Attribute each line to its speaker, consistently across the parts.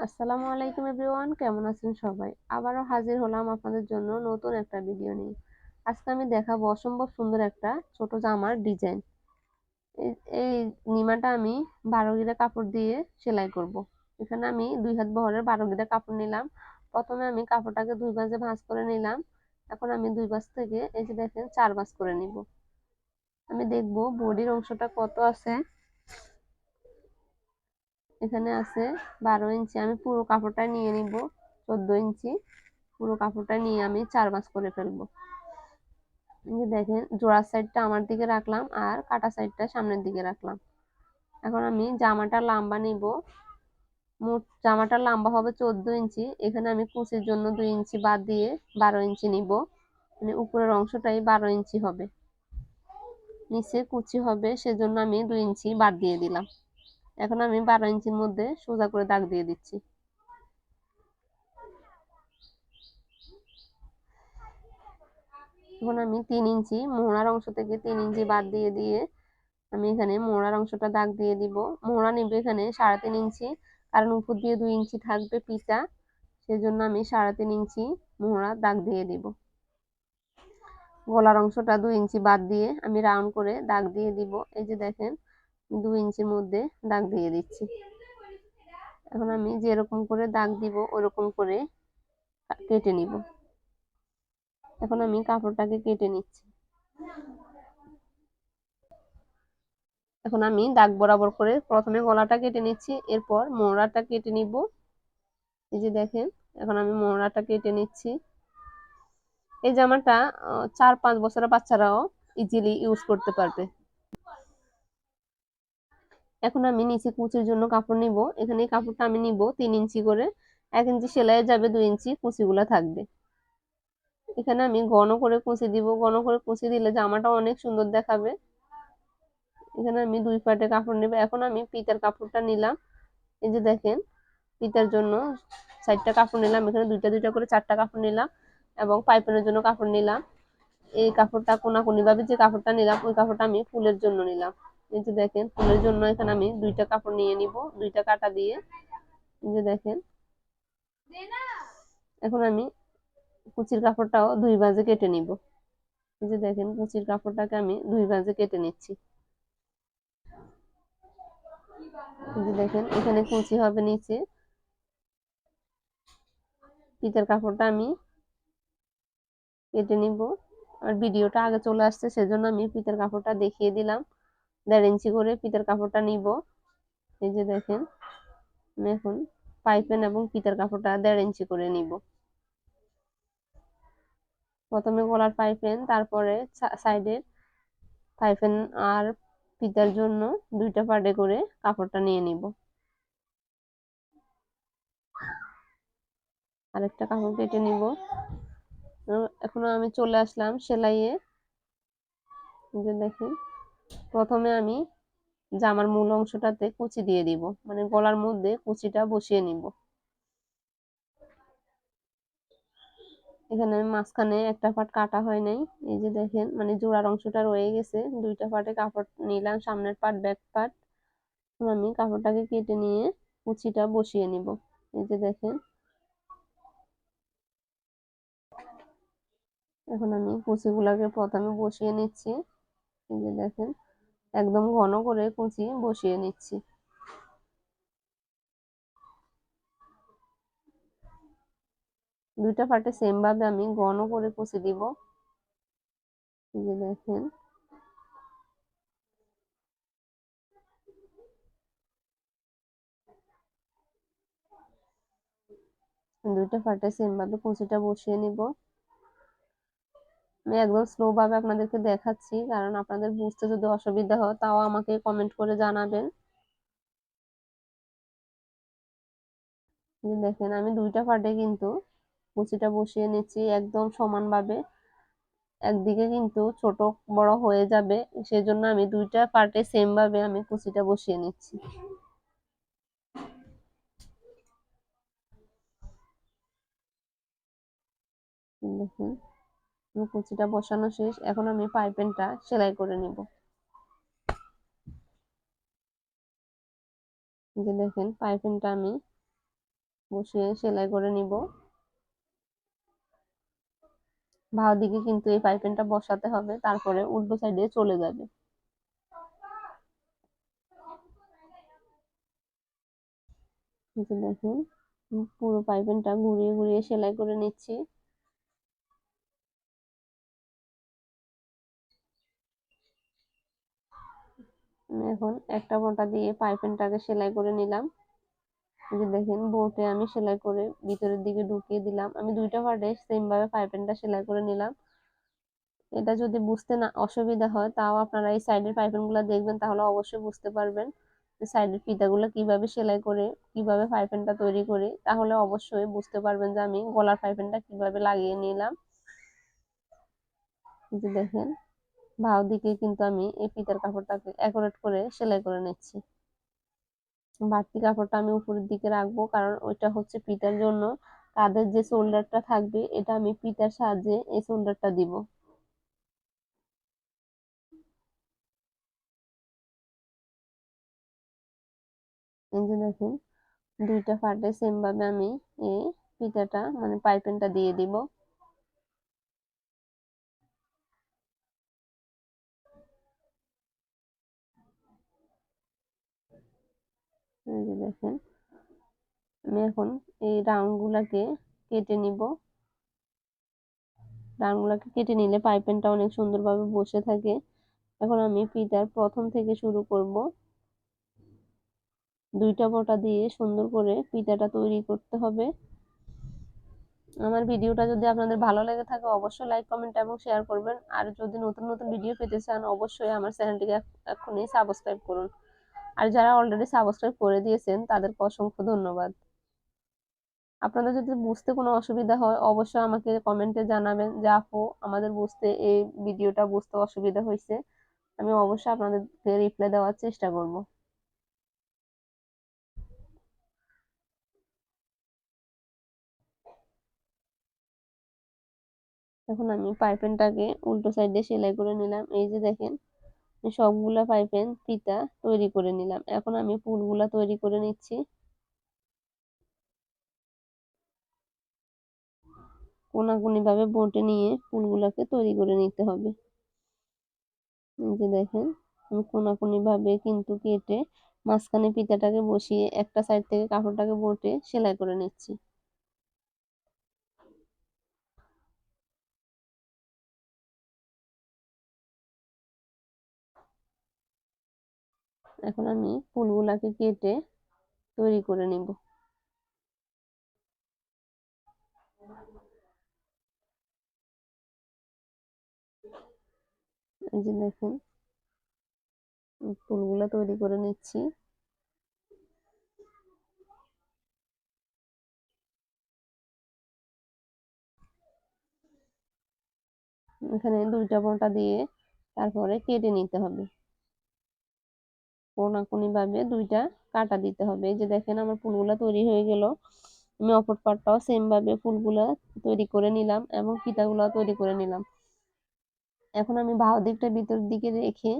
Speaker 1: আসসালামু আলাইকুম এভরিওয়ান, কেমন আছেন সবাই? আবারও হাজির হলাম আপনাদের জন্য নতুন একটা ভিডিও নিয়ে। আজকে আমি দেখাবো অসম্ভব সুন্দর একটা ছোট জামার ডিজাইন। এই এই নিমাটা আমি 12 গিরা কাপড় দিয়ে সেলাই করব। এখানে আমি 2 হাত বহরের 12 গিরা কাপড় নিলাম। প্রথমে আমি কাপড়টাকে 2 ভাঁজে ভাঁজ করে নিলাম। এখন আমি 2 ভাঁজ থেকে এই যে দেখেন 4 ভাঁজ করে নিব। আমি দেখব বডির অংশটা কত আছে। এখানে আছে 12 ইঞ্চি। আমি পুরো কাপড়টা নিয়ে নিব 14 ইঞ্চি। পুরো কাপড়টা নিয়ে আমি 4 ভাঁজ করে ফেলবো। এই যে দেখেন জোড়ার সাইডটা আমার দিকে রাখলাম আর কাটা সাইডটা সামনের দিকে রাখলাম। এখন আমি জামাটা লম্বা নিব। মোট জামাটার লম্বা হবে 14 ইঞ্চি। এখানে আমি কুচির জন্য 2 ইঞ্চি বাদ দিয়ে 12 ইঞ্চি নিব। মানে উপরের অংশটাই 12 ইঞ্চি হবে, নিচে কুচি হবে, সেজন্য আমি 2 ইঞ্চি বাদ দিয়ে দিলাম। এখন আমি 12 ইঞ্চির মধ্যে সোজা করে দাগ দিয়ে দিচ্ছি। এখন আমি 3 ইঞ্চি মোহরার অংশ থেকে 3 ইঞ্চি বাদ দিয়ে দিয়ে আমি এখানে মোহরার অংশটা দাগ দিয়ে দিব। মোহরা নিব এখানে 3.5 ইঞ্চি, কারণ উপর দিয়ে 2 ইঞ্চি থাকবে পিচা, সেজন্য আমি 3.5 ইঞ্চি মোহরা দাগ দিয়ে দিব। গলার অংশটা 2 ইঞ্চি বাদ দিয়ে আমি রাউন্ড করে দাগ দিয়ে দিব। এই যে দেখেন 2 ইঞ্চির মধ্যে দাগ দিয়ে দিচ্ছি। এখন আমি যেরকম করে দাগ দিব ওরকম করে কেটে নিব। এখন আমি কাপড়টাকে কেটে নিচ্ছি। এখন আমি দাগ বরাবর করে প্রথমে গলাটা কেটে নিচ্ছি, এরপর মোহরাটা কেটে নিব। এই যে দেখেন এখন আমি মোহরাটা কেটে নিচ্ছি। এই জামাটা 4-5 বছরের বাচ্চারাও ইজিলি ইউজ করতে পারবে। এখন আমি নিচে কুচির জন্য কাপড় নিব। এখানে এই কাপড়টা আমি নিব 3 ইঞ্চি করে। 1 ইঞ্চি সেলাই যাবে, 2 ইঞ্চি কুচিগুলা থাকবে। এখানে আমি ঘন করে কুচি দিব। ঘন করে কুচি দিলে জামাটা অনেক সুন্দর দেখাবে। এখানে আমি 2 পাটে কাপড় নেব। এখন আমি পিতার কাপড়টা নিলাম। এই যে দেখেন পিতার জন্য 4টা কাপড় নিলাম। এখানে 2টা 2টা করে 4টা কাপড় নিলাম এবং পাইপিনের জন্য কাপড় নিলাম। এই কাপড়টা কোনাকুনি ভাবে যে কাপড়টা নিলাম ওই কাপড়টা আমি ফুলের জন্য নিলাম। এই যে দেখেন ফুলের জন্য এখানে আমি 2টা কাপড় নিয়ে নিব, 2টা কাটা দিয়ে। এই যে দেখেন এখন আমি কুচির কাপড়টাও 2 ভাঁজে কেটে নিব। এই যে দেখেন কুচির কাপড়টাকে আমি 2 ভাঁজে কেটে নিচ্ছি। এই যে দেখেন এখানে কুচি হবে নিচে। পিতার কাপড়টা আমি কেটে নিব। আর ভিডিওটা আগে চলে আসছে সেজন্য আমি পিতার কাপড়টা দেখিয়ে দিলাম। 1.5 ইঞ্চি করে পিতার কাপড়টা নিব। এই যে দেখেন আমি এখন পাইপিন এবং পিতার কাপড়টা 1.5 ইঞ্চি করে নিব। প্রথমে গলার পাইপিন, তারপরে সাইডের পাইপিন আর পিতার জন্য 2টা পার্টে করে কাপড়টা নিয়ে নিব। আরেকটা কাপড় কেটে নিব। এখন আমি চলে আসলাম সেলাইয়ে। যে দেখেন প্রথমে আমি জামার মূল অংশটাতে কুচি দিয়ে দিব, মানে গলার মধ্যে কুচিটা বসিয়ে নিব। এখানে আমি মাঝখানে একটা পার্ট কাটা হয় নাই। এই যে দেখেন মানে জোড়ার অংশটা রয়ে গেছে। 2টা পার্টে কাপড় নিলাম, সামনের পার্ট ব্যাক পার্ট। আমি কাপড়টাকে কেটে নিয়ে কুচিটা বসিয়ে নিব। এই যে দেখেন এখন আমি কুচিগুলাকে প্রথমে বসিয়ে নিচ্ছি। এই যে দেখেন একদম ঘন করে কুচি বসিয়ে নিচ্ছি। 2টা পার্টে সেম ভাবে আমি ঘন করে কুচি দিব। এই যে দেখেন 2টা পার্টে সেম ভাবে কুচিটা বসিয়ে নিব। আমি একদম স্লো ভাবে আপনাদেরকে দেখাচ্ছি, কারণ আপনাদের বুঝতে যদি অসুবিধা হয় তাও আমাকে কমেন্ট করে জানাবেন। দেখেন আমি 2টা পার্টে কিন্তু কুচিটা বসিয়ে নিচ্ছি একদম সমানভাবে। একদিকে কিন্তু ছোট বড় হয়ে যাবে, সেজন্য আমি 2টা পার্টে সেম ভাবে আমি কুচিটা বসিয়ে নিচ্ছি। দেখেন কুচিটা বসানো শেষ। এখন আমি পাইপিংটা সেলাই করে নিব। যে দেখেন পাইপিংটা আমি বসিয়ে সেলাই করে নিব। বাঁ দিকে কিন্তু এই পাইপিংটা বসাতে হবে, তারপরে উল্টো সাইডে চলে যাবে। দেখুন পুরো পাইপিংটা ঘুরিয়ে ঘুরিয়ে সেলাই করে নিচ্ছি। এখন একটা মোটা দিয়ে পাইপিংটাকে সেলাই করে নিলাম। দেখেন বোটে আমি সেলাই করে ভিতরের দিকে ঢুকিয়ে দিলাম। আমি দুইটা পার্টে সেম ভাবে পাইপিংটা সেলাই করে নিলাম। এটা যদি বুঝতে না অসুবিধা হয় তাও আপনারা এই সাইডের পাইপিং গুলো দেখবেন, তাহলে অবশ্যই বুঝতে পারবেন সাইডের ফিতাগুলো কিভাবে সেলাই করে কিভাবে পাইপিংটা তৈরি করি, তাহলে অবশ্যই বুঝতে পারবেন যে আমি গলার পাইপিংটা কিভাবে লাগিয়ে নিলাম। দেখেন বাউ দিকে কিন্তু আমি এই ফিতার কাপড়টাকে অ্যাকুরেট করে সেলাই করে নিচ্ছি। বাড়তি কাপড়টা আমি উপরের দিকে রাখবো, কারণ ওইটা হচ্ছে ফিতার জন্য। কাঁধের যে শোল্ডারটা থাকবে এটা আমি ফিতার সাহায্যে এই শোল্ডারটা দিব। এই যে দেখেন দুইটা পার্টে সেম ভাবে আমি এই ফিতাটা মানে পাইপিংটা দিয়ে দিব। এই যে দেখেন আমি এখন এই রাউন্ড গুলাকে কেটে নিব। রাউন্ড গুলাকে কেটে নিলে পাইপিংটা অনেক সুন্দরভাবে বসে থাকে। এখন আমি ফিতার প্রথম থেকে শুরু করব। দুইটা বোটা দিয়ে সুন্দর করে ফিতাটা তৈরি করতে হবে। আমার ভিডিওটা যদি আপনাদের ভালো লেগে থাকে অবশ্যই লাইক কমেন্ট এবং শেয়ার করবেন। আর যদি নতুন নতুন ভিডিও পেতে চান অবশ্যই আমার চ্যানেলটিকে এখনই সাবস্ক্রাইব করুন। আর যারা অলরেডি সাবস্ক্রাইব করে দিয়েছেন তাদেরকে অসংখ্য ধন্যবাদ। আপনাদের যদি বুঝতে কোনো অসুবিধা হয় অবশ্যই আমাকে কমেন্টে জানাবেন যে আপু আমাদের বুঝতে এই ভিডিওটা বুঝতে অসুবিধা হয়েছে। আমি অবশ্যই আপনাদেরকে রিপ্লাই দেওয়ার চেষ্টা করব। এখন আমি পাইপিংটাকে উল্টো সাইডে সেলাই করে নিলাম। এই যে দেখেন সবগুলা পাইপিং ফিতা তৈরি করে নিলাম। এখন আমি ফুলগুলা তৈরি করে নিচ্ছি। কোনাকুনি ভাবে বটে নিয়ে ফুলগুলাকে তৈরি করে নিতে হবে। এই যে দেখেন আমি কোনাকুনি ভাবে কিন্তু কেটে মাঝখানে ফিতাটাকে বসিয়ে একটা সাইড থেকে কাপড়টাকে বটে সেলাই করে নিচ্ছি। এখন আমি ফুলগুলাকে কেটে তৈরি করে নিব। এই যে দেখেন ফুলগুলা তৈরি করে নিচ্ছি। এখানে দুইটা বোটা দিয়ে তারপরে কেটে নিতে হবে। কোনাকুনি ভাবে দুইটা কাটা দিতে হবে। এই যে দেখেন আমার ফুলগুলা তৈরি হয়ে গেল। আমি অপর পাটটাও সেম ভাবে ফুলগুলা তৈরি করে নিলাম এবং ফিতাগুলা তৈরি করে নিলাম। এখন আমি বাহু দিকটা ভিতর দিকে রেখে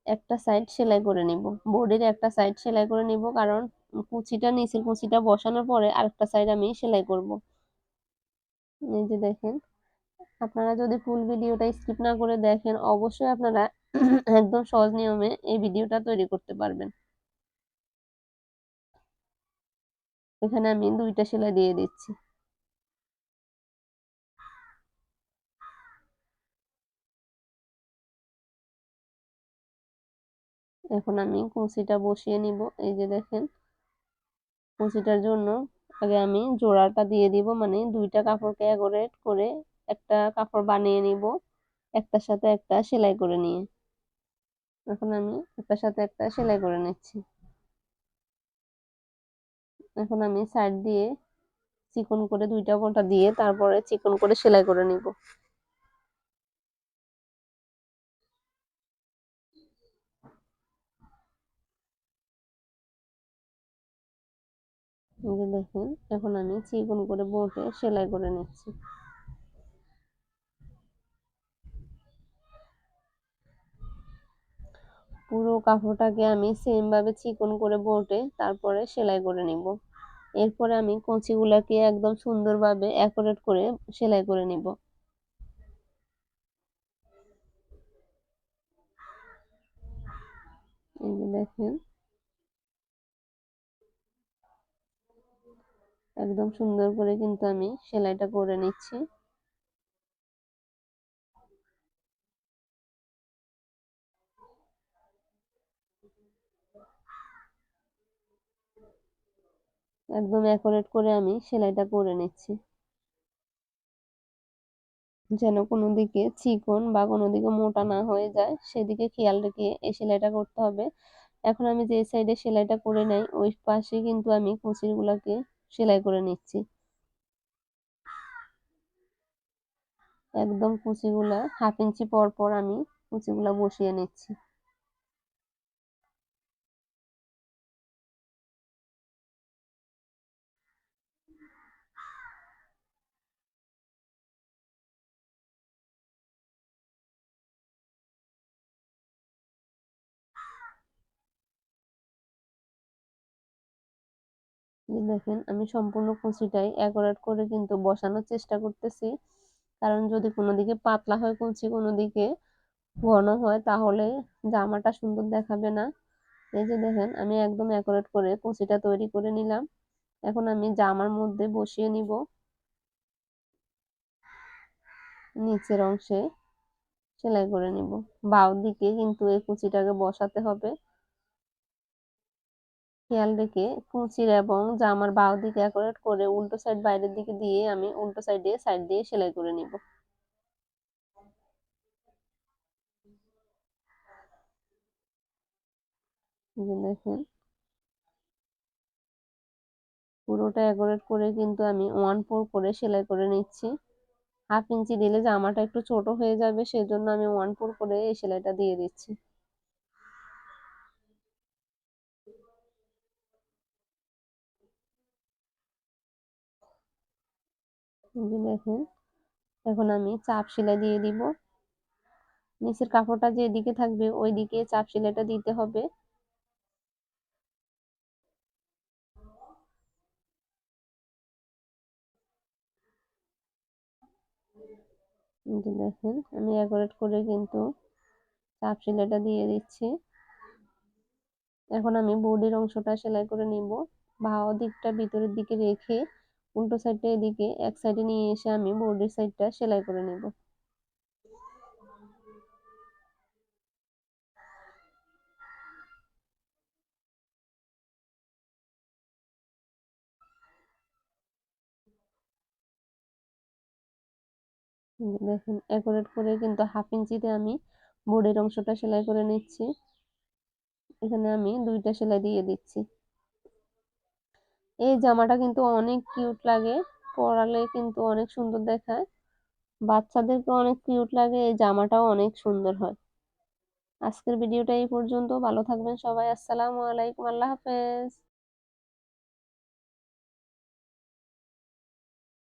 Speaker 1: একটা সাইড সেলাই করে নিব। বোর্ডের একটা সাইড সেলাই করে নিব, কারণ কুচিটা নিচের কুচিটা বসানোর পরে আরেকটা সাইড আমি সেলাই করব। এই যে দেখেন আপনারা যদি ফুল ভিডিওটা স্কিপ না করে দেখেন অবশ্যই আপনারা একদম সহজ নিয়মে এই ভিডিওটা তৈরি করতে পারবেন। এখানে আমি দুইটা সেলাই দিয়ে দিচ্ছি। এখন আমি কুচিটা বসিয়ে নিব। এই যে দেখেন কুচিটার জন্য আগে আমি জোড়াটা দিয়ে দিব, মানে দুইটা কাপড়কে একুরেট করে একটা কাপড় বানিয়ে নিব একটার সাথে একটা সেলাই করে নিয়ে। এখন আমি একটার সাথে একটা সেলাই করে নিচ্ছি। এখন আমি সাইড দিয়ে চিকন করে দুইটা কোণা দিয়ে তারপরে চিকন করে সেলাই করে নিব। এই যে দেখেন এখন আমি চিকন করে বটে সেলাই করে নিচ্ছি। পুরো কাপড়টাকে আমি সেম ভাবে চিকন করে বটে তারপরে সেলাই করে নিব। এরপরে আমি কুচিগুলাকে একদম সুন্দরভাবে অ্যাকুরেট করে সেলাই করে নিব। এই যে দেখেন একদম সুন্দর করে কিন্তু আমি সেলাইটা করে নিচ্ছি। একদম অ্যাকুরেট করে আমি সেলাইটা করে নিচ্ছি, যেন কোনো দিকে চিকন বা কোনো দিকে মোটা না হয়ে যায় সেদিকে খেয়াল রেখে এই সেলাইটা করতে হবে। এখন আমি যে সাইডে সেলাইটা করে নেই ওই পাশে কিন্তু আমি কুচিগুলাকে সেলাই করে নিচ্ছি। একদম কুচিগুলা 1/2 ইঞ্চি পর পর আমি কুচিগুলা বসিয়ে নিচ্ছি। দেখেন আমি সম্পূর্ণ কুচিটাই অ্যাকুরেট করে কিন্তু বসানোর চেষ্টা করতেছি, কারণ যদি কোনো দিকে পাতলা হয় কুচি কোনো দিকে ঘন হয় তাহলে জামাটা সুন্দর দেখাবে না। এই যে দেখেন আমি একদম অ্যাকুরেট করে কুচিটা তৈরি করে নিলাম। এখন আমি জামার মধ্যে বসিয়ে নিব। নিচের অংশে সেলাই করে নিব, বাউ দিকে কিন্তু এই কুচিটাকে বসাতে হবে। খেয়াল রেখে কুচির এবং জামার বাউ দিকে অ্যাকুরেট করে উল্টো সাইড বাইরের দিকে দিয়ে আমি উল্টো সাইড দিয়ে সেলাই করে নিব। এই যে দেখেন পুরোটা অ্যাকুরেট করে কিন্তু আমি 1/4 করে সেলাই করে নিচ্ছি। 1/2 ইঞ্চি দিলে জামাটা একটু ছোট হয়ে যাবে, সেজন্য আমি 1/4 করে এই সেলাইটা দিয়ে দিচ্ছি। এই যে দেখেন এখন আমি চাপ সেলাই দিয়ে দিব। নিচের কাপড়টা যেদিকে থাকবে ওই দিকে চাপ সেলাইটা দিতে হবে। এই যে দেখেন আমি অ্যাকুরেট করে কিন্তু চাপ সেলাইটা দিয়ে দিচ্ছি। এখন আমি বডির অংশটা সেলাই করে নিব। বাহু দিকটা ভিতরের দিকে রেখে উল্টো সাইডটা এদিকে এক সাইডে নিয়ে এসে আমি বডির সাইডটা সেলাই করে নিব। দেখেন অ্যাকুরেট করে কিন্তু 1/2 ইঞ্চিতে আমি বডির অংশটা সেলাই করে নিচ্ছি। এখানে আমি 2টা সেলাই দিয়ে দিচ্ছি। এই জামাটা কিন্তু অনেক কিউট লাগে, পরালে কিন্তু অনেক সুন্দর দেখায়, বাচ্চাদেরকে অনেক কিউট লাগে, এই জামাটাও অনেক সুন্দর হয়। আজকের ভিডিওটা এই পর্যন্ত, ভালো থাকবেন সবাই, আসসালামু আলাইকুম, আল্লাহ হাফেজ।